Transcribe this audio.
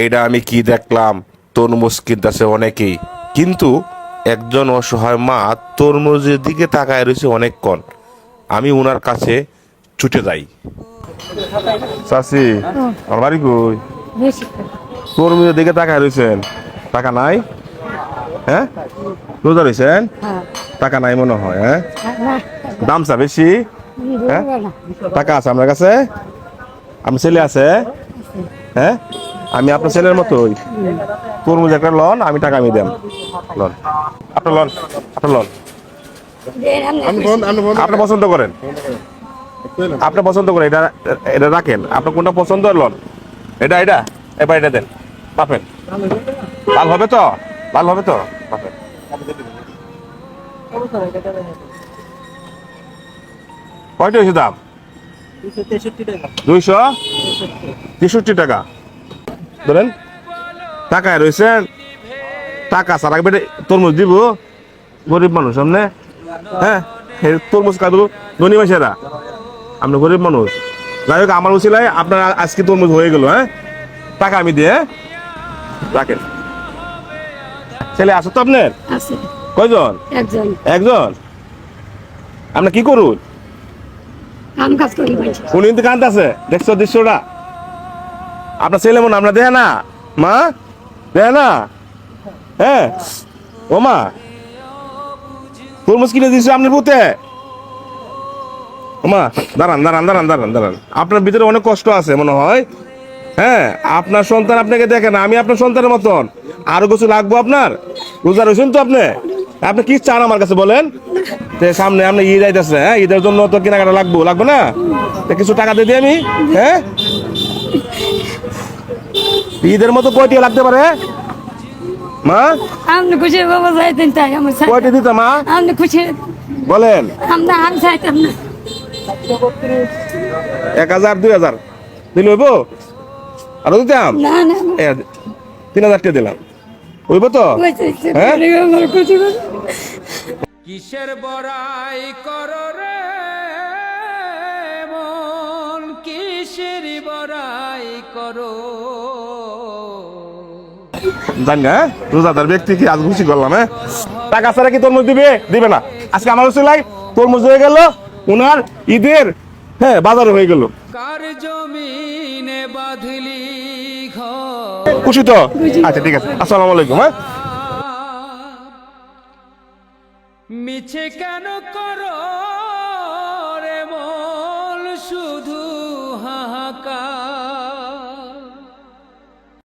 এটা আমি কি দেখলাম, তরমুজ কিনতেছে অনেকেই, কিন্তু একজন অসহায় মা তরমুজের দিকে তাকায় রয়েছে অনেকক্ষণ। আমি ওনার কাছে ছুটে যাই। চাচি, আমার বাড়ি কই? তরমুজের দিকে তাকায় রয়েছেন, টাকা নাই? হ্যাঁ, রোজা রয়েছেন, টাকা নাই মনে হয়। হ্যাঁ, দামটা বেশি। হ্যাঁ, টাকা আছে আপনার কাছে? আমার ছেলে আছে? হ্যাঁ, আমি আপনার ছেলের মতোই। তরমুজ একটা লন, আমি টাকা আমি দেন। লন, আপনার লন, আপনার লন। আপনি পছন্দ করেন, আপনি পছন্দ করেন, এটা এটা রাখেন। আপনার কোনটা পছন্দ লন, এটা এটা এবার এটা দেন, পাবেন। লাল হবে তো, লাল হবে তো, পাবেন। কয়টা হয়েছে দাম? 263 টাকা। ধরেন, টাকায় রয়েছেন, টাকা ছাড়া তরমুজ দিব গরিব মানুষ সামনে। হ্যাঁ, তরমুজ খাবো ধনী মাসেরা, আপনি গরিব মানুষ। যাই হোক, আমার উচিলায় আপনার আজকে তরমুজ হয়ে গেল। হ্যাঁ, টাকা আমি দিয়ে রাখেন। ছেলে আছে তো আপনার? কয়জন? একজন। আপনি কি করুন? উনি কিন্তু কান্ত আছে, দেখছো দৃশ্যটা? আপনার ছেলে মনে আমরা দেখে না, মা দেখে না? হ্যাঁ, ও মা, তরমুজ কিনে দিচ্ছে আপনার পুতে। ও মা, দাঁড়ান দাঁড়ান দাঁড়ান দাঁড়ান দাঁড়ান, আপনার ভিতরে অনেক কষ্ট আছে মনে হয়। হ্যাঁ, আপনার সন্তান আপনাকে দেখে না, আমি আপনার সন্তানের মতন। আরো কিছু লাগবো আপনার? রোজা রয়েছেন তো আপনি? আপনি কি চান আমার কাছে বলেন? সামনে আপনি ঈদ আইতেছে, হ্যাঁ, ঈদের জন্য তো কেনাকাটা লাগবে না? কিছু টাকা দিয়ে দিই আমি। হ্যাঁ, ঈদের মতো কয়টি লাগতে পারে মা? আপনি খুশি বাবা যাইতেন তাই আমার কয়টি দিতে মা? আপনি খুশি বলেন। আমরা আমি চাইতাম না। 1000 2000 দিলে হইব? আরো দিতাম। না না 3000 টাকা দিলাম, হইব তো? হ্যাঁ, কিসের বড়াই করো রে মন, কিসের বড়াই করো। জান না, রোজাদার ব্যক্তি কি আজ খুশি করলাম। হ্যাঁ, টাকা ছাড়া কি তরমুজ দিবে? দিবে না। আজকে আমার উচিলায় তরমুজ হয়ে গেল, উনার ঈদের হ্যাঁ বাজার হয়ে গেল। কার জমিনে বাঁধলি ঘর, খুশি তো? আচ্ছা ঠিক আছে, আসসালামু আলাইকুম। হ্যাঁ, মিছে কেন